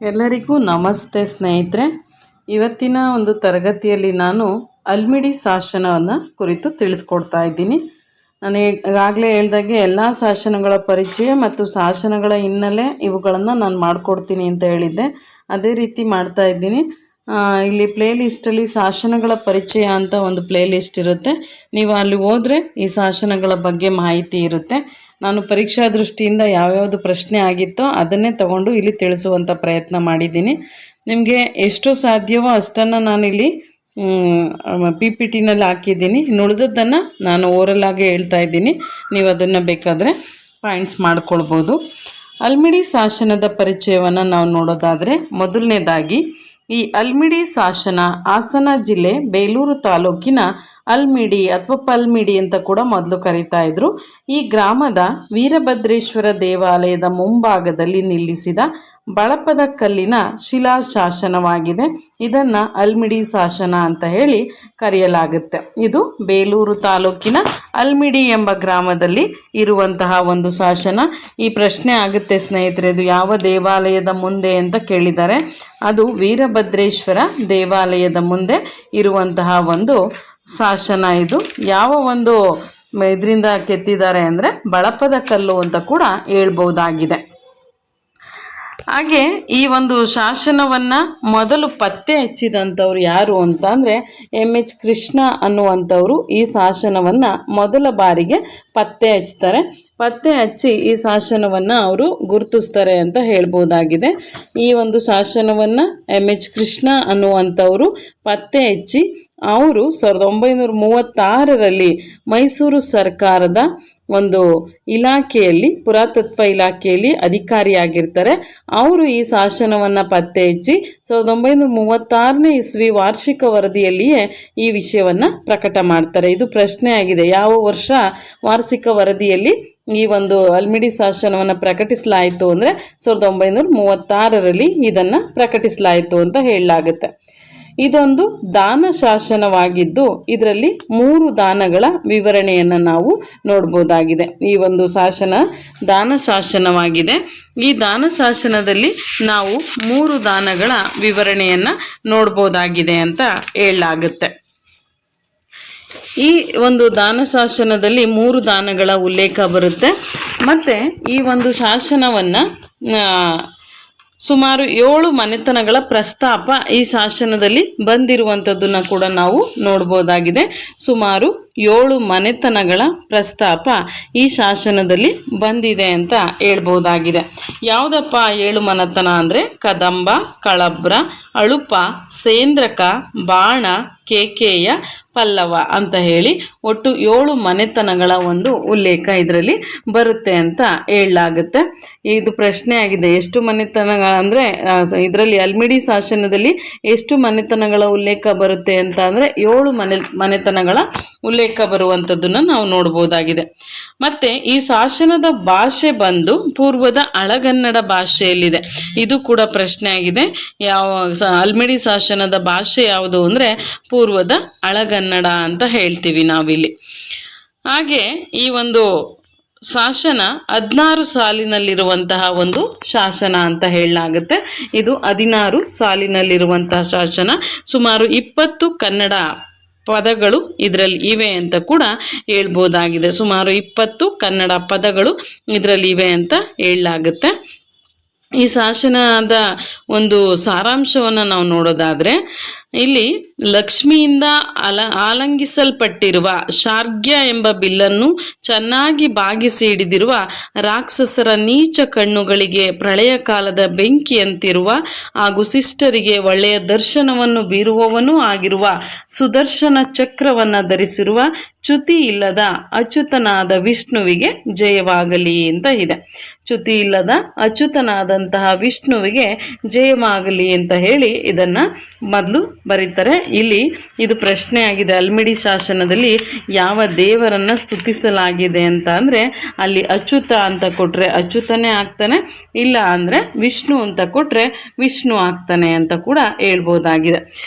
ಎಲ್ಲರಿಗೂ ನಮಸ್ತೆ ಸ್ನೇಹಿತರೆ. ಇವತ್ತಿನ ಒಂದು ತರಗತಿಯಲ್ಲಿ ನಾನು ಅಲ್ಮಿಡಿ ಶಾಸನವನ್ನು ಕುರಿತು ತಿಳಿಸ್ಕೊಡ್ತಾ ಇದ್ದೀನಿ. ನಾನು ಈಗಾಗಲೇ ಹೇಳ್ದಾಗೆ ಎಲ್ಲ ಶಾಸನಗಳ ಪರಿಚಯ ಮತ್ತು ಶಾಸನಗಳ ಹಿನ್ನೆಲೆ ಇವುಗಳನ್ನು ನಾನು ಮಾಡಿಕೊಡ್ತೀನಿ ಅಂತ ಹೇಳಿದ್ದೆ. ಅದೇ ರೀತಿ ಮಾಡ್ತಾ ಇದ್ದೀನಿ. ಇಲ್ಲಿ ಪ್ಲೇ ಲಿಸ್ಟಲ್ಲಿ ಶಾಸನಗಳ ಪರಿಚಯ ಅಂತ ಒಂದು ಪ್ಲೇ ಲಿಸ್ಟ್ ಇರುತ್ತೆ. ನೀವು ಅಲ್ಲಿ ಹೋದರೆ ಈ ಶಾಸನಗಳ ಬಗ್ಗೆ ಮಾಹಿತಿ ಇರುತ್ತೆ. ನಾನು ಪರೀಕ್ಷಾ ದೃಷ್ಟಿಯಿಂದ ಯಾವ್ಯಾವುದು ಪ್ರಶ್ನೆ ಆಗಿತ್ತೋ ಅದನ್ನೇ ತಗೊಂಡು ಇಲ್ಲಿ ತಿಳಿಸುವಂಥ ಪ್ರಯತ್ನ ಮಾಡಿದ್ದೀನಿ. ನಿಮಗೆ ಎಷ್ಟು ಸಾಧ್ಯವೋ ಅಷ್ಟನ್ನು ನಾನಿಲ್ಲಿ PPTನಲ್ಲಿ ಹಾಕಿದ್ದೀನಿ. ಉಳಿದದ್ದನ್ನು ನಾನು ಓರಲಾಗೆ ಹೇಳ್ತಾ ಇದ್ದೀನಿ. ನೀವು ಅದನ್ನು ಬೇಕಾದರೆ ಪಾಯಿಂಟ್ಸ್ ಮಾಡ್ಕೊಳ್ಬೋದು. ಅಲ್ಮಿಡಿ ಶಾಸನದ ಪರಿಚಯವನ್ನು ನಾವು ನೋಡೋದಾದರೆ, ಮೊದಲನೇದಾಗಿ ಈ ಅಲ್ಮಿಡಿ ಶಾಸನ ಹಾಸನ ಜಿಲ್ಲೆ ಬೇಲೂರು ತಾಲೂಕಿನ ಅಲ್ಮಿಡಿ ಅಥವಾ ಪಲ್ಮಿಡಿ ಅಂತ ಕೂಡ ಮೊದಲು ಕರೀತಾ ಇದ್ರು. ಈ ಗ್ರಾಮದ ವೀರಭದ್ರೇಶ್ವರ ದೇವಾಲಯದ ಮುಂಭಾಗದಲ್ಲಿ ನಿಲ್ಲಿಸಿದ ಬಳಪದ ಕಲ್ಲಿನ ಶಿಲಾಶಾಸನವಾಗಿದೆ. ಇದನ್ನು ಅಲ್ಮಿಡಿ ಶಾಸನ ಅಂತ ಹೇಳಿ ಕರೆಯಲಾಗುತ್ತೆ. ಇದು ಬೇಲೂರು ತಾಲೂಕಿನ ಅಲ್ಮಿಡಿ ಎಂಬ ಗ್ರಾಮದಲ್ಲಿ ಇರುವಂತಹ ಒಂದು ಶಾಸನ. ಈ ಪ್ರಶ್ನೆ ಆಗುತ್ತೆ ಸ್ನೇಹಿತರೆ, ಇದು ಯಾವ ದೇವಾಲಯದ ಮುಂದೆ ಅಂತ ಕೇಳಿದ್ದಾರೆ. ಅದು ವೀರಭದ್ರೇಶ್ವರ ದೇವಾಲಯದ ಮುಂದೆ ಇರುವಂತಹ ಒಂದು ಶಾಸನ. ಇದು ಯಾವ ಒಂದು ಇದರಿಂದ ಕೆತ್ತಿದ್ದಾರೆ ಅಂದರೆ ಬಳಪದ ಕಲ್ಲು ಅಂತ ಕೂಡ ಹೇಳ್ಬೋದಾಗಿದೆ. ಹಾಗೆ ಈ ಒಂದು ಶಾಸನವನ್ನು ಮೊದಲು ಪತ್ತೆ ಹಚ್ಚಿದಂಥವ್ರು ಯಾರು ಅಂತ ಅಂದರೆ MH ಕೃಷ್ಣ ಅನ್ನುವಂಥವರು ಈ ಶಾಸನವನ್ನು ಮೊದಲ ಬಾರಿಗೆ ಪತ್ತೆ ಹಚ್ತಾರೆ. ಪತ್ತೆ ಹಚ್ಚಿ ಈ ಶಾಸನವನ್ನು ಅವರು ಗುರುತಿಸ್ತಾರೆ ಅಂತ ಹೇಳ್ಬೋದಾಗಿದೆ. ಈ ಒಂದು ಶಾಸನವನ್ನು MH ಕೃಷ್ಣ ಅನ್ನುವಂಥವರು ಪತ್ತೆ ಹಚ್ಚಿ ಅವರು 1936ರಲ್ಲಿ ಮೈಸೂರು ಸರ್ಕಾರದ ಒಂದು ಇಲಾಖೆಯಲ್ಲಿ, ಪುರಾತತ್ವ ಇಲಾಖೆಯಲ್ಲಿ ಅಧಿಕಾರಿಯಾಗಿರ್ತಾರೆ. ಅವರು ಈ ಶಾಸನವನ್ನು ಪತ್ತೆ ಹಚ್ಚಿ 1936ನೇ ಇಸ್ವಿ ವಾರ್ಷಿಕ ವರದಿಯಲ್ಲಿಯೇ ಈ ವಿಷಯವನ್ನು ಪ್ರಕಟ ಮಾಡ್ತಾರೆ. ಇದು ಪ್ರಶ್ನೆ ಆಗಿದೆ, ಯಾವ ವರ್ಷ ವಾರ್ಷಿಕ ವರದಿಯಲ್ಲಿ ಈ ಒಂದು ಅಲ್ಮಿಡಿ ಶಾಸನವನ್ನು ಪ್ರಕಟಿಸಲಾಯಿತು ಅಂದರೆ 1936ರಲ್ಲಿ ಇದನ್ನು ಪ್ರಕಟಿಸಲಾಯಿತು ಅಂತ ಹೇಳಲಾಗುತ್ತೆ. ಇದೊಂದು ದಾನ ಶಾಸನವಾಗಿದ್ದು ಇದರಲ್ಲಿ 3 ದಾನಗಳ ವಿವರಣೆಯನ್ನು ನಾವು ನೋಡ್ಬೋದಾಗಿದೆ. ಈ ಒಂದು ಶಾಸನ ದಾನ ಶಾಸನವಾಗಿದೆ. ಈ ದಾನ ಶಾಸನದಲ್ಲಿ ನಾವು 3 ದಾನಗಳ ವಿವರಣೆಯನ್ನು ನೋಡ್ಬೋದಾಗಿದೆ ಅಂತ ಹೇಳಲಾಗುತ್ತೆ. ಈ ಒಂದು ದಾನ ಶಾಸನದಲ್ಲಿ 3 ದಾನಗಳ ಉಲ್ಲೇಖ ಬರುತ್ತೆ. ಮತ್ತು ಈ ಒಂದು ಶಾಸನವನ್ನು ಸುಮಾರು 7 ಮನೆತನಗಳ ಪ್ರಸ್ತಾಪ ಈ ಶಾಸನದಲ್ಲಿ ಬಂದಿರುವಂಥದ್ದನ್ನು ಕೂಡ ನಾವು ನೋಡ್ಬೋದಾಗಿದೆ. ಸುಮಾರು 7 ಮನೆತನಗಳ ಪ್ರಸ್ತಾಪ ಈ ಶಾಸನದಲ್ಲಿ ಬಂದಿದೆ ಅಂತ ಹೇಳ್ಬೋದಾಗಿದೆ. ಯಾವುದಪ್ಪ 7 ಮನೆತನ ಅಂದರೆ ಕದಂಬ, ಕಳಬ್ರ, ಅಳುಪ, ಸೇಂದ್ರಕ, ಬಾಣ, ಕೇಕೇಯ, ಪಲ್ಲವ ಅಂತ ಹೇಳಿ ಒಟ್ಟು 7 ಮನೆತನಗಳ ಒಂದು ಉಲ್ಲೇಖ ಇದರಲ್ಲಿ ಬರುತ್ತೆ ಅಂತ ಹೇಳಲಾಗುತ್ತೆ. ಇದು ಪ್ರಶ್ನೆ ಆಗಿದೆ, ಎಷ್ಟು ಮನೆತನಗಳ ಅಂದರೆ ಇದರಲ್ಲಿ ಅಲ್ಮಿಡಿ ಶಾಸನದಲ್ಲಿ ಎಷ್ಟು ಮನೆತನಗಳ ಉಲ್ಲೇಖ ಬರುತ್ತೆ ಅಂತ ಅಂದರೆ 7 ಮನೆತನಗಳ ಉಲ್ಲೇಖ ಬರುವಂಥದ್ದನ್ನು ನಾವು ನೋಡ್ಬೋದಾಗಿದೆ. ಮತ್ತು ಈ ಶಾಸನದ ಭಾಷೆ ಬಂದು ಪೂರ್ವದ ಹಳಗನ್ನಡ ಭಾಷೆಯಲ್ಲಿದೆ. ಇದು ಕೂಡ ಪ್ರಶ್ನೆ ಆಗಿದೆ, ಯಾವ ಅಲ್ಮಿಡಿ ಶಾಸನದ ಭಾಷೆ ಯಾವುದು ಅಂದರೆ ಪೂರ್ವದ ಹಳಗನ್ನಡ ಅಂತ ಹೇಳ್ತೀವಿ ನಾವಿಲ್ಲಿ. ಹಾಗೆ ಈ ಒಂದು ಶಾಸನ 16 ಸಾಲಿನಲ್ಲಿರುವಂತಹ ಒಂದು ಶಾಸನ ಅಂತ ಹೇಳಲಾಗುತ್ತೆ. ಇದು 16 ಸಾಲಿನಲ್ಲಿರುವಂತಹ ಶಾಸನ. ಸುಮಾರು 20 ಕನ್ನಡ ಪದಗಳು ಇದರಲ್ಲಿ ಇವೆ ಅಂತ ಕೂಡ ಹೇಳ್ಬೋದಾಗಿದೆ. ಸುಮಾರು 20 ಕನ್ನಡ ಪದಗಳು ಇದರಲ್ಲಿ ಇವೆ ಅಂತ ಹೇಳಲಾಗುತ್ತೆ. ಈ ಶಾಸನದ ಒಂದು ಸಾರಾಂಶವನ್ನು ನಾವು ನೋಡೋದಾದರೆ, ಇಲ್ಲಿ ಲಕ್ಷ್ಮಿಯಿಂದ ಆಲಂಗಿಸಲ್ಪಟ್ಟಿರುವ ಶಾರ್ಗ್ಯ ಎಂಬ ಬಿಲ್ಲನ್ನು ಚೆನ್ನಾಗಿ ಬಾಗಿಸಿ ಹಿಡಿದಿರುವ ರಾಕ್ಷಸರ ನೀಚ ಕಣ್ಣುಗಳಿಗೆ ಪ್ರಳಯ ಕಾಲದ ಬೆಂಕಿಯಂತಿರುವ ಹಾಗೂ ಶಿಷ್ಟರಿಗೆ ಒಳ್ಳೆಯ ದರ್ಶನವನ್ನು ಬೀರುವವನೂ ಆಗಿರುವ ಸುದರ್ಶನ ಚಕ್ರವನ್ನು ಧರಿಸಿರುವ ಚ್ಯುತಿ ಇಲ್ಲದ ಅಚ್ಯುತನಾದ ವಿಷ್ಣುವಿಗೆ ಜಯವಾಗಲಿ ಅಂತ ಇದೆ. ಚ್ಯುತಿ ಇಲ್ಲದ ಅಚ್ಯುತನಾದಂತಹ ವಿಷ್ಣುವಿಗೆ ಜಯವಾಗಲಿ ಅಂತ ಹೇಳಿ ಇದನ್ನು ಮೊದಲು ಬರೀತಾರೆ. ಇಲ್ಲಿ ಇದು ಪ್ರಶ್ನೆ ಆಗಿದೆ, ಅಲ್ಮಿಡಿ ಶಾಸನದಲ್ಲಿ ಯಾವ ದೇವರನ್ನು ಸ್ತುತಿಸಲಾಗಿದೆ ಅಂತ ಅಂದರೆ ಅಲ್ಲಿ ಅಚ್ಯುತ ಅಂತ ಕೊಟ್ಟರೆ ಅಚ್ಯುತನೇ ಆಗ್ತಾನೆ, ಇಲ್ಲ ಅಂದರೆ ವಿಷ್ಣು ಅಂತ ಕೊಟ್ಟರೆ ವಿಷ್ಣು ಆಗ್ತಾನೆ ಅಂತ ಕೂಡ ಹೇಳ್ಬೋದಾಗಿದೆ.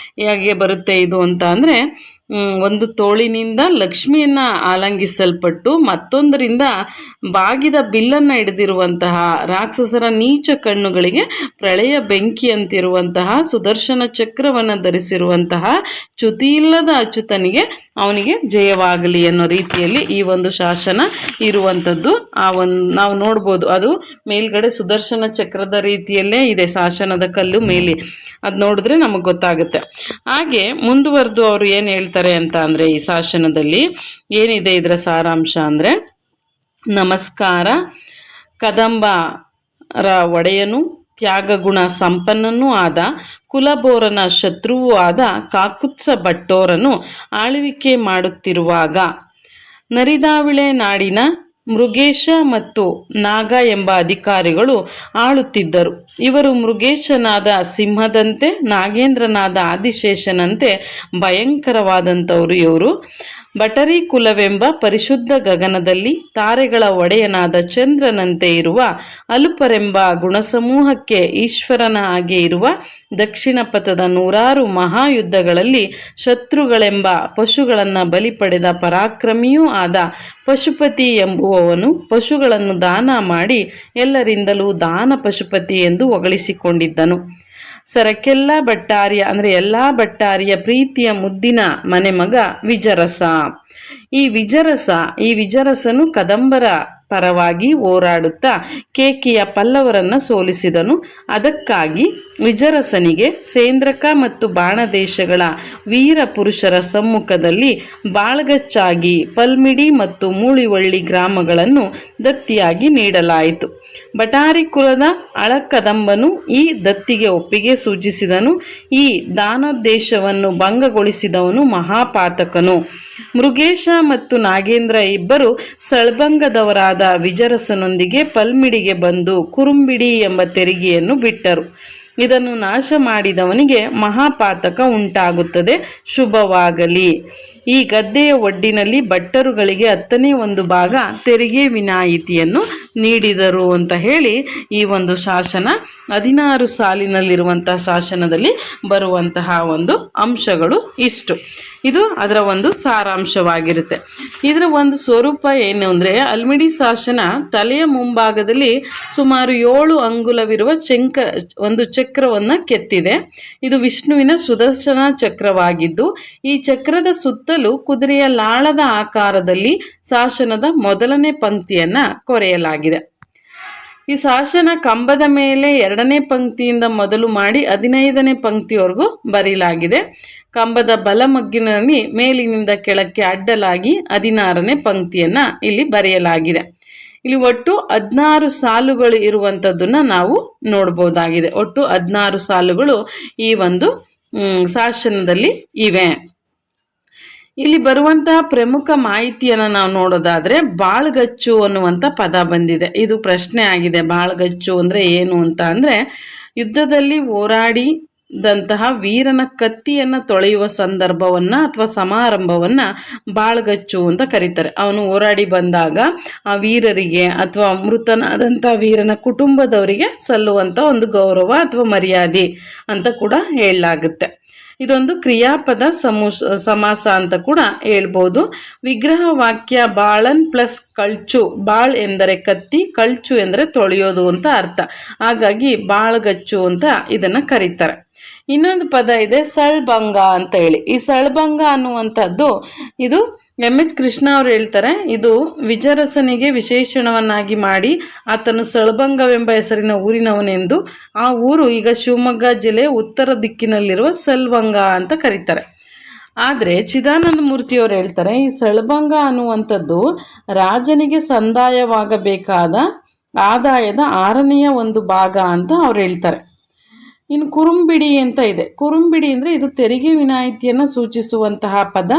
ಹೇಗೆ ಬರುತ್ತೆ ಇದು ಅಂತ ಅಂದರೆ ಒಂದು ತೋಳಿನಿಂದ ಲಕ್ಷ್ಮಿಯನ್ನು ಆಲಂಗಿಸಲ್ಪಟ್ಟು ಮತ್ತೊಂದರಿಂದ ಬಾಗಿದ ಬಿಲ್ಲನ್ನು ಹಿಡಿದಿರುವಂತಹ ರಾಕ್ಷಸರ ನೀಚ ಕಣ್ಣುಗಳಿಗೆ ಪ್ರಳಯ ಬೆಂಕಿಯಂತಿರುವಂತಹ ಸುದರ್ಶನ ಚಕ್ರವನ್ನು ಧರಿಸಿರುವಂತಹ ಚ್ಯುತಿಯಿಲ್ಲದ ಅಚ್ಯುತನಿಗೆ ಅವನಿಗೆ ಜಯವಾಗಲಿ ಅನ್ನೋ ರೀತಿಯಲ್ಲಿ ಈ ಒಂದು ಶಾಸನ ಇರುವಂಥದ್ದು. ನಾವು ನೋಡ್ಬೋದು, ಅದು ಮೇಲ್ಗಡೆ ಸುದರ್ಶನ ಚಕ್ರದ ರೀತಿಯಲ್ಲೇ ಇದೆ ಶಾಸನದ ಕಲ್ಲು ಮೇಲೆ. ಅದು ನೋಡಿದ್ರೆ ನಮಗೆ ಗೊತ್ತಾಗುತ್ತೆ. ಹಾಗೆ ಮುಂದುವರೆದು ಅವರು ಏನು ಹೇಳ್ತಾರೆ ಅಂತ ಅಂದರೆ, ಈ ಶಾಸನದಲ್ಲಿ ಏನಿದೆ ಇದರ ಸಾರಾಂಶ ಅಂದರೆ, ನಮಸ್ಕಾರ, ಕದಂಬರ ಒಡೆಯನು ತ್ಯಾಗಗುಣ ಸಂಪನ್ನನೂ ಆದ ಕುಲಬೋರನ ಶತ್ರುವೂ ಆದ ಕಾಕುತ್ಸ ಭಟ್ಟೋರನು ಆಳ್ವಿಕೆ ಮಾಡುತ್ತಿರುವಾಗ ನರಿದಾವಿಳೆ ನಾಡಿನ ಮೃಗೇಶ ಮತ್ತು ನಾಗ ಎಂಬ ಅಧಿಕಾರಿಗಳು ಆಳುತ್ತಿದ್ದರು. ಇವರು ಮೃಗೇಶನಾದ ಸಿಂಹದಂತೆ ನಾಗೇಂದ್ರನಾದ ಆದಿಶೇಷನಂತೆ ಭಯಂಕರವಾದಂಥವರು. ಇವರು ಬಟರಿ ಕುಲವೆಂಬ ಪರಿಶುದ್ಧ ಗಗನದಲ್ಲಿ ತಾರೆಗಳ ಒಡೆಯನಾದ ಚಂದ್ರನಂತೆ ಇರುವ ಅಲುಪರೆಂಬ ಗುಣಸಮೂಹಕ್ಕೆ ಈಶ್ವರನ ಹಾಗೆ ಇರುವ ದಕ್ಷಿಣ ಪಥದ 100 ಮಹಾಯುದ್ಧಗಳಲ್ಲಿ ಶತ್ರುಗಳೆಂಬ ಪಶುಗಳನ್ನು ಬಲಿ ಪಡೆದ ಪರಾಕ್ರಮಿಯೂ ಆದ ಪಶುಪತಿ ಎಂಬುವವನು ಪಶುಗಳನ್ನು ದಾನ ಮಾಡಿ ಎಲ್ಲರಿಂದಲೂ ದಾನ ಪಶುಪತಿ ಎಂದು ಹೊಗಳಿಸಿಕೊಂಡಿದ್ದನು. ಸರಕೆಲ್ಲ ಭಟ್ಟಾರ್ಯ ಅಂದರೆ ಎಲ್ಲ ಭಟ್ಟಾರಿಯ ಪ್ರೀತಿಯ ಮುದ್ದಿನ ಮನೆ ಮಗ ವಿಜರಸ. ಈ ವಿಜರಸನು ಕದಂಬರ ಪರವಾಗಿ ಹೋರಾಡುತ್ತಾ ಕೇಕಿಯ ಪಲ್ಲವರನ್ನು ಸೋಲಿಸಿದನು. ಅದಕ್ಕಾಗಿ ವಿಜರಸನಿಗೆ ಸೇಂದ್ರಕ ಮತ್ತು ಬಾಣದೇಶಗಳ ವೀರ ಪುರುಷರ ಸಮ್ಮುಖದಲ್ಲಿ ಬಾಳ್ಗಚ್ಚಾಗಿ ಪಲ್ಮಿಡಿ ಮತ್ತು ಮೂಳಿವಳ್ಳಿ ಗ್ರಾಮಗಳನ್ನು ದತ್ತಿಯಾಗಿ ನೀಡಲಾಯಿತು. ಭಟಾರಿ ಕುಲದ ಅಳಕದಂಬನು ಈ ದತ್ತಿಗೆ ಒಪ್ಪಿಗೆ ಸೂಚಿಸಿದನು. ಈ ದಾನೋದ್ದೇಶವನ್ನು ಭಂಗಗೊಳಿಸಿದವನು ಮಹಾಪಾತಕನು. ಮೃಗೇಶ ಮತ್ತು ನಾಗೇಂದ್ರ ಇಬ್ಬರು ಸಳ್ಭಂಗದವರಾದ ವಿಜರಸನೊಂದಿಗೆ ಪಲ್ಮಿಡಿಗೆ ಬಂದು ಕುರುಂಬಿಡಿ ಎಂಬ ತೆರಿಗೆಯನ್ನು ಬಿಟ್ಟರು. ಇದನ್ನು ನಾಶ ಮಾಡಿದವನಿಗೆ ಮಹಾಪಾತಕ ಉಂಟಾಗುತ್ತದೆ. ಶುಭವಾಗಲಿ. ಈ ಗದ್ದೆಯ ಒಡ್ಡಿನಲ್ಲಿ ಭಟ್ಟರುಗಳಿಗೆ 10ನೇ ಭಾಗ ತೆರಿಗೆ ವಿನಾಯಿತಿಯನ್ನು ನೀಡಿದರು ಅಂತ ಹೇಳಿ ಈ ಒಂದು ಶಾಸನ 16 ಸಾಲಿನಲ್ಲಿರುವಂತಹ ಶಾಸನದಲ್ಲಿ ಬರುವಂತಹ ಒಂದು ಅಂಶಗಳು ಇಷ್ಟು. ಇದು ಅದರ ಒಂದು ಸಾರಾಂಶವಾಗಿರುತ್ತೆ. ಇದರ ಒಂದು ಸ್ವರೂಪ ಏನು ಅಂದರೆ, ಅಲ್ಮಿಡಿ ಶಾಸನ ತಲೆಯ ಮುಂಭಾಗದಲ್ಲಿ ಸುಮಾರು 7 ಅಂಗುಲವಿರುವ ಒಂದು ಚಕ್ರವನ್ನು ಕೆತ್ತಿದೆ. ಇದು ವಿಷ್ಣುವಿನ ಸುದರ್ಶನ ಚಕ್ರವಾಗಿದ್ದು, ಈ ಚಕ್ರದ ಸುತ್ತಲೂ ಕುದುರೆಯ ಲಾಳದ ಆಕಾರದಲ್ಲಿ ಶಾಸನದ ಮೊದಲನೇ ಪಂಕ್ತಿಯನ್ನು ಕೊರೆಯಲಾಗಿದೆ. ಈ ಶಾಸನ ಕಂಬದ ಮೇಲೆ 2ನೇ ಪಂಕ್ತಿಯಿಂದ ಮೊದಲು ಮಾಡಿ 15ನೇ ಪಂಕ್ತಿವರೆಗೂ ಬರೆಯಲಾಗಿದೆ. ಕಂಬದ ಬಲಮಗ್ಗಿನಲ್ಲಿ ಮೇಲಿನಿಂದ ಕೆಳಕ್ಕೆ ಅಡ್ಡಲಾಗಿ 16ನೇ ಪಂಕ್ತಿಯನ್ನು ಇಲ್ಲಿ ಬರೆಯಲಾಗಿದೆ. ಇಲ್ಲಿ ಒಟ್ಟು 16 ಸಾಲುಗಳು ಇರುವಂಥದ್ದನ್ನು ನಾವು ನೋಡ್ಬೋದಾಗಿದೆ. ಒಟ್ಟು 16 ಸಾಲುಗಳು ಈ ಒಂದು ಶಾಸನದಲ್ಲಿ ಇವೆ. ಇಲ್ಲಿ ಬರುವಂತಹ ಪ್ರಮುಖ ಮಾಹಿತಿಯನ್ನು ನಾವು ನೋಡೋದಾದರೆ, ಬಾಳ್ಗಚ್ಚು ಅನ್ನುವಂಥ ಪದ ಬಂದಿದೆ. ಇದು ಪ್ರಶ್ನೆ ಆಗಿದೆ. ಬಾಳ್ಗಚ್ಚು ಅಂದರೆ ಏನು ಅಂತ ಅಂದರೆ, ಯುದ್ಧದಲ್ಲಿ ಹೋರಾಡಿದಂತಹ ವೀರನ ಕತ್ತಿಯನ್ನು ತೊಳೆಯುವ ಸಂದರ್ಭವನ್ನು ಅಥವಾ ಸಮಾರಂಭವನ್ನು ಬಾಳ್ಗಚ್ಚು ಅಂತ ಕರೀತಾರೆ. ಅವನು ಹೋರಾಡಿ ಬಂದಾಗ ಆ ವೀರರಿಗೆ ಅಥವಾ ಮೃತನಾದಂಥ ವೀರನ ಕುಟುಂಬದವರಿಗೆ ಸಲ್ಲುವಂಥ ಒಂದು ಗೌರವ ಅಥವಾ ಮರ್ಯಾದೆ ಅಂತ ಕೂಡ ಹೇಳಲಾಗುತ್ತೆ. ಇದೊಂದು ಕ್ರಿಯಾಪದ ಸಮಾಸ ಅಂತ ಕೂಡ ಹೇಳ್ಬೋದು. ವಿಗ್ರಹ ವಾಕ್ಯ ಬಾಳನ್ ಪ್ಲಸ್ ಕಳ್ಚು. ಬಾಳ್ ಎಂದರೆ ಕತ್ತಿ, ಕಳ್ಚು ಎಂದರೆ ತೊಳೆಯೋದು ಅಂತ ಅರ್ಥ. ಹಾಗಾಗಿ ಬಾಳ್ಗಚ್ಚು ಅಂತ ಇದನ್ನು ಕರೀತಾರೆ. ಇನ್ನೊಂದು ಪದ ಇದೆ ಸಳ್ಭಂಗ ಅಂತ ಹೇಳಿ. ಈ ಸಳ್ಭಂಗ ಅನ್ನುವಂಥದ್ದು ಇದು ಎಂ.ಎಚ್. ಕೃಷ್ಣ ಅವರು ಹೇಳ್ತಾರೆ, ಇದು ವಿಜರಸನಿಗೆ ವಿಶೇಷಣವನ್ನಾಗಿ ಮಾಡಿ ಆತನು ಸಳ್ಭಂಗವೆಂಬ ಹೆಸರಿನ ಊರಿನವನೆಂದು. ಆ ಊರು ಈಗ ಶಿವಮೊಗ್ಗ ಜಿಲ್ಲೆಯ ಉತ್ತರ ದಿಕ್ಕಿನಲ್ಲಿರುವ ಸಲ್ವಂಗ ಅಂತ ಕರೀತಾರೆ. ಆದರೆ ಚಿದಾನಂದ ಮೂರ್ತಿಯವರು ಹೇಳ್ತಾರೆ, ಈ ಸಳ್ಭಂಗ ಅನ್ನುವಂಥದ್ದು ರಾಜನಿಗೆ ಸಂದಾಯವಾಗಬೇಕಾದ ಆದಾಯದ 6ನೇ ಒಂದು ಭಾಗ ಅಂತ ಅವ್ರು ಹೇಳ್ತಾರೆ. ಇನ್ನು ಕುರುಂಬಿಡಿ ಅಂತ ಇದೆ. ಕುರುಂಬಿಡಿ ಅಂದರೆ ಇದು ತೆರಿಗೆ ವಿನಾಯಿತಿಯನ್ನು ಸೂಚಿಸುವಂತಹ ಪದ.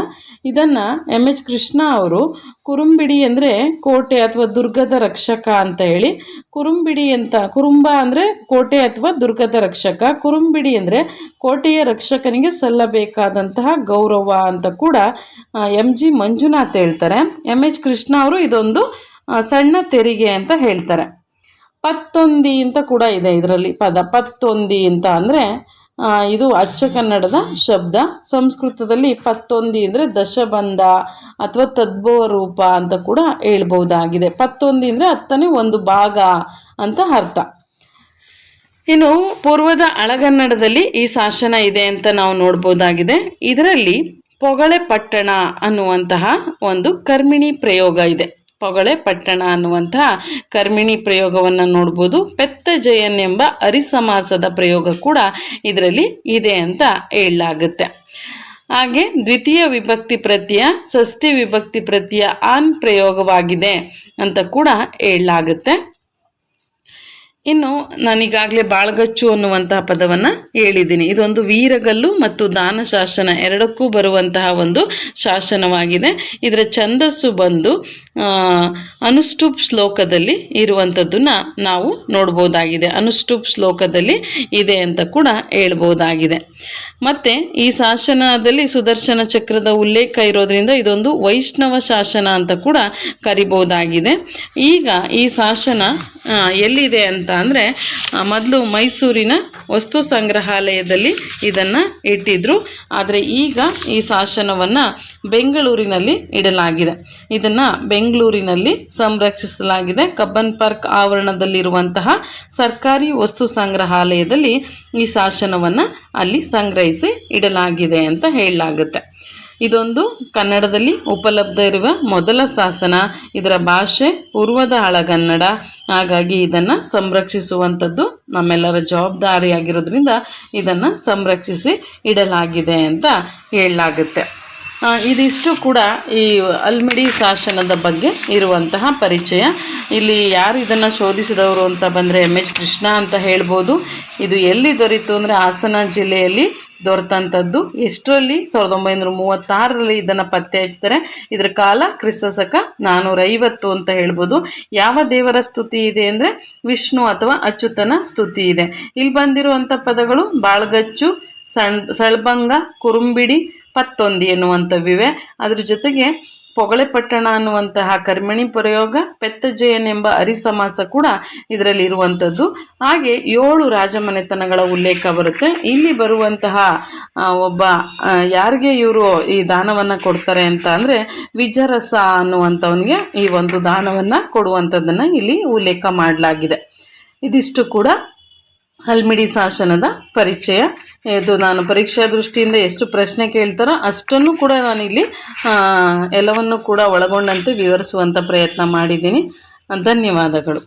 ಇದನ್ನು ಎಂ.ಎಚ್. ಕೃಷ್ಣ ಅವರು ಕುರುಂಬಿಡಿ ಅಂದರೆ ಕೋಟೆ ಅಥವಾ ದುರ್ಗದ ರಕ್ಷಕ ಅಂತ ಹೇಳಿ, ಕುರುಂಬಿಡಿ ಅಂತ, ಕುರುಂಬ ಅಂದರೆ ಕೋಟೆ ಅಥವಾ ದುರ್ಗದ ರಕ್ಷಕ, ಕುರುಂಬಿಡಿ ಅಂದರೆ ಕೋಟೆಯ ರಕ್ಷಕನಿಗೆ ಸಲ್ಲಬೇಕಾದಂತಹ ಗೌರವ ಅಂತ ಕೂಡ ಎಂ.ಜಿ. ಮಂಜುನಾಥ್ ಹೇಳ್ತಾರೆ. ಎಂ.ಎಚ್. ಕೃಷ್ಣ ಅವರು ಇದೊಂದು ಸಣ್ಣ ತೆರಿಗೆ ಅಂತ ಹೇಳ್ತಾರೆ. ಪತ್ತೊಂದಿ ಅಂತ ಕೂಡ ಇದೆ ಇದರಲ್ಲಿ ಪದ. ಪತ್ತೊಂದಿ ಅಂತ ಅಂದರೆ ಇದು ಅಚ್ಚ ಕನ್ನಡದ ಶಬ್ದ. ಸಂಸ್ಕೃತದಲ್ಲಿ ಪತ್ತೊಂದಿ ಅಂದರೆ ದಶಬಂಧ ಅಥವಾ ತದ್ಭವ ರೂಪ ಅಂತ ಕೂಡ ಹೇಳ್ಬಹುದಾಗಿದೆ. ಪತ್ತೊಂದಿ ಅಂದರೆ 10ನೇ ಒಂದು ಭಾಗ ಅಂತ ಅರ್ಥ. ಇನ್ನು ಪೂರ್ವದ ಹಳಗನ್ನಡದಲ್ಲಿ ಈ ಶಾಸನ ಇದೆ ಅಂತ ನಾವು ನೋಡ್ಬೋದಾಗಿದೆ. ಇದರಲ್ಲಿ ಪೊಗಳೆ ಪಟ್ಟಣ ಅನ್ನುವಂತಹ ಒಂದು ಕರ್ಮಿಣಿ ಪ್ರಯೋಗ ಇದೆ. ಪೊಗಳೆ ಪಟ್ಟಣ ಅನ್ನುವಂತಹ ಕರ್ಮಿಣಿ ಪ್ರಯೋಗವನ್ನು ನೋಡ್ಬೋದು. ಪೆತ್ತಜಯನ್ ಎಂಬ ಅರಿಸಮಾಸದ ಪ್ರಯೋಗ ಕೂಡ ಇದರಲ್ಲಿ ಇದೆ ಅಂತ ಹೇಳಲಾಗುತ್ತೆ. ಹಾಗೆ ದ್ವಿತೀಯ ವಿಭಕ್ತಿ ಪ್ರತ್ಯಯ ಷಷ್ಠಿ ವಿಭಕ್ತಿ ಪ್ರತ್ಯಯ ಆನ್ ಪ್ರಯೋಗವಾಗಿದೆ ಅಂತ ಕೂಡ ಹೇಳಲಾಗುತ್ತೆ. ಇನ್ನು ನಾನೀಗಾಗಲೇ ಬಾಳ್ಗಚ್ಚು ಅನ್ನುವಂತಹ ಪದವನ್ನು ಹೇಳಿದ್ದೀನಿ. ಇದೊಂದು ವೀರಗಲ್ಲು ಮತ್ತು ದಾನ ಶಾಸನ ಎರಡಕ್ಕೂ ಬರುವಂತಹ ಒಂದು ಶಾಸನವಾಗಿದೆ. ಇದರ ಛಂದಸ್ಸು ಬಂದು ಅನುಷ್ಟುಪ್ ಶ್ಲೋಕದಲ್ಲಿ ಇರುವಂಥದ್ದನ್ನು ನಾವು ನೋಡ್ಬೋದಾಗಿದೆ. ಅನುಷ್ಟುಪ್ ಶ್ಲೋಕದಲ್ಲಿ ಇದೆ ಅಂತ ಕೂಡ ಹೇಳ್ಬೋದಾಗಿದೆ. ಮತ್ತು ಈ ಶಾಸನದಲ್ಲಿ ಸುದರ್ಶನ ಚಕ್ರದ ಉಲ್ಲೇಖ ಇರೋದ್ರಿಂದ ಇದೊಂದು ವೈಷ್ಣವ ಶಾಸನ ಅಂತ ಕೂಡ ಕರಿಬೋದಾಗಿದೆ. ಈಗ ಈ ಶಾಸನ ಎಲ್ಲಿದೆ ಅಂತ ಅಂದರೆ ಮೊದಲು ಮೈಸೂರಿನ ವಸ್ತು ಸಂಗ್ರಹಾಲಯದಲ್ಲಿ ಇದನ್ನು ಇಟ್ಟಿದ್ರು. ಆದರೆ ಈಗ ಈ ಶಾಸನವನ್ನು ಬೆಂಗಳೂರಿನಲ್ಲಿ ಇಡಲಾಗಿದೆ. ಇದನ್ನು ಬೆಂಗಳೂರಿನಲ್ಲಿ ಸಂರಕ್ಷಿಸಲಾಗಿದೆ. ಕಬ್ಬನ್ ಪಾರ್ಕ್ ಆವರಣದಲ್ಲಿರುವಂತಹ ಸರ್ಕಾರಿ ವಸ್ತು ಸಂಗ್ರಹಾಲಯದಲ್ಲಿ ಈ ಶಾಸನವನ್ನು ಅಲ್ಲಿ ಸಂಗ್ರಹಿಸಿ ಇಡಲಾಗಿದೆ ಅಂತ ಹೇಳಲಾಗುತ್ತೆ. ಇದೊಂದು ಕನ್ನಡದಲ್ಲಿ ಉಪಲಬ್ಧ ಇರುವ ಮೊದಲ ಶಾಸನ. ಇದರ ಭಾಷೆ ಪೂರ್ವದ ಹಳಗನ್ನಡ. ಹಾಗಾಗಿ ಇದನ್ನು ಸಂರಕ್ಷಿಸುವಂಥದ್ದು ನಮ್ಮೆಲ್ಲರ ಜವಾಬ್ದಾರಿಯಾಗಿರೋದ್ರಿಂದ ಇದನ್ನು ಸಂರಕ್ಷಿಸಿ ಇಡಲಾಗಿದೆ ಅಂತ ಹೇಳಲಾಗುತ್ತೆ. ಇದಿಷ್ಟು ಕೂಡ ಈ ಹಲ್ಮಿಡಿ ಶಾಸನದ ಬಗ್ಗೆ ಇರುವಂತಹ ಪರಿಚಯ. ಇಲ್ಲಿ ಯಾರು ಇದನ್ನು ಶೋಧಿಸಿದವರು ಅಂತ ಬಂದರೆ ಎಮ್.ಎಚ್. ಕೃಷ್ಣ ಅಂತ ಹೇಳ್ಬೋದು. ಇದು ಎಲ್ಲಿ ದೊರೀತು ಅಂದರೆ ಹಾಸನ ಜಿಲ್ಲೆಯಲ್ಲಿ ದೊರೆತಂಥದ್ದು. ಎಷ್ಟರಲ್ಲಿ 1936ರಲ್ಲಿ ಇದನ್ನು ಪತ್ತೆ ಹಚ್ತಾರೆ. ಇದರ ಕಾಲ ಕ್ರಿಸ್ತಶಕ 450 ಅಂತ ಹೇಳ್ಬೋದು. ಯಾವ ದೇವರ ಸ್ತುತಿ ಇದೆ ಅಂದರೆ ವಿಷ್ಣು ಅಥವಾ ಅಚ್ಯುತನ ಸ್ತುತಿ ಇದೆ. ಇಲ್ಲಿ ಬಂದಿರುವಂಥ ಪದಗಳು ಬಾಳ್ಗಚ್ಚು, ಸಳ್ಭಂಗ, ಕುರುಂಬಿಡಿ, ಪತ್ತೊಂದಿ ಎನ್ನುವಂಥವಿವೆ. ಅದ್ರ ಜೊತೆಗೆ ಪೊಗಳೆ ಪಟ್ಟಣ ಅನ್ನುವಂತಹ ಕರ್ಮಿಣಿ ಪ್ರಯೋಗ, ಪೆತ್ತಜಯನ್ ಎಂಬ ಅರಿಸಮಾಸ ಕೂಡ ಇದರಲ್ಲಿ ಇರುವಂಥದ್ದು. ಹಾಗೆ 7 ರಾಜಮನೆತನಗಳ ಉಲ್ಲೇಖ ಬರುತ್ತೆ. ಇಲ್ಲಿ ಬರುವಂತಹ ಒಬ್ಬ ಯಾರಿಗೆ ಇವರು ಈ ದಾನವನ್ನು ಕೊಡ್ತಾರೆ ಅಂತ ಅಂದರೆ ವಿಜರಸ ಅನ್ನುವಂಥವನಿಗೆ ಈ ಒಂದು ದಾನವನ್ನು ಕೊಡುವಂಥದ್ದನ್ನು ಇಲ್ಲಿ ಉಲ್ಲೇಖ ಮಾಡಲಾಗಿದೆ. ಇದಿಷ್ಟು ಕೂಡ ಹಲ್ಮಿಡಿ ಶಾಸನದ ಪರಿಚಯ. ಇದು ನಾನು ಪರೀಕ್ಷಾ ದೃಷ್ಟಿಯಿಂದ ಎಷ್ಟು ಪ್ರಶ್ನೆ ಕೇಳ್ತಾರೋ ಅಷ್ಟನ್ನು ಕೂಡ ನಾನಿಲ್ಲಿ ಎಲ್ಲವನ್ನು ಕೂಡ ಒಳಗೊಂಡಂತೆ ವಿವರಿಸುವಂಥ ಪ್ರಯತ್ನ ಮಾಡಿದ್ದೀನಿ. ಧನ್ಯವಾದಗಳು.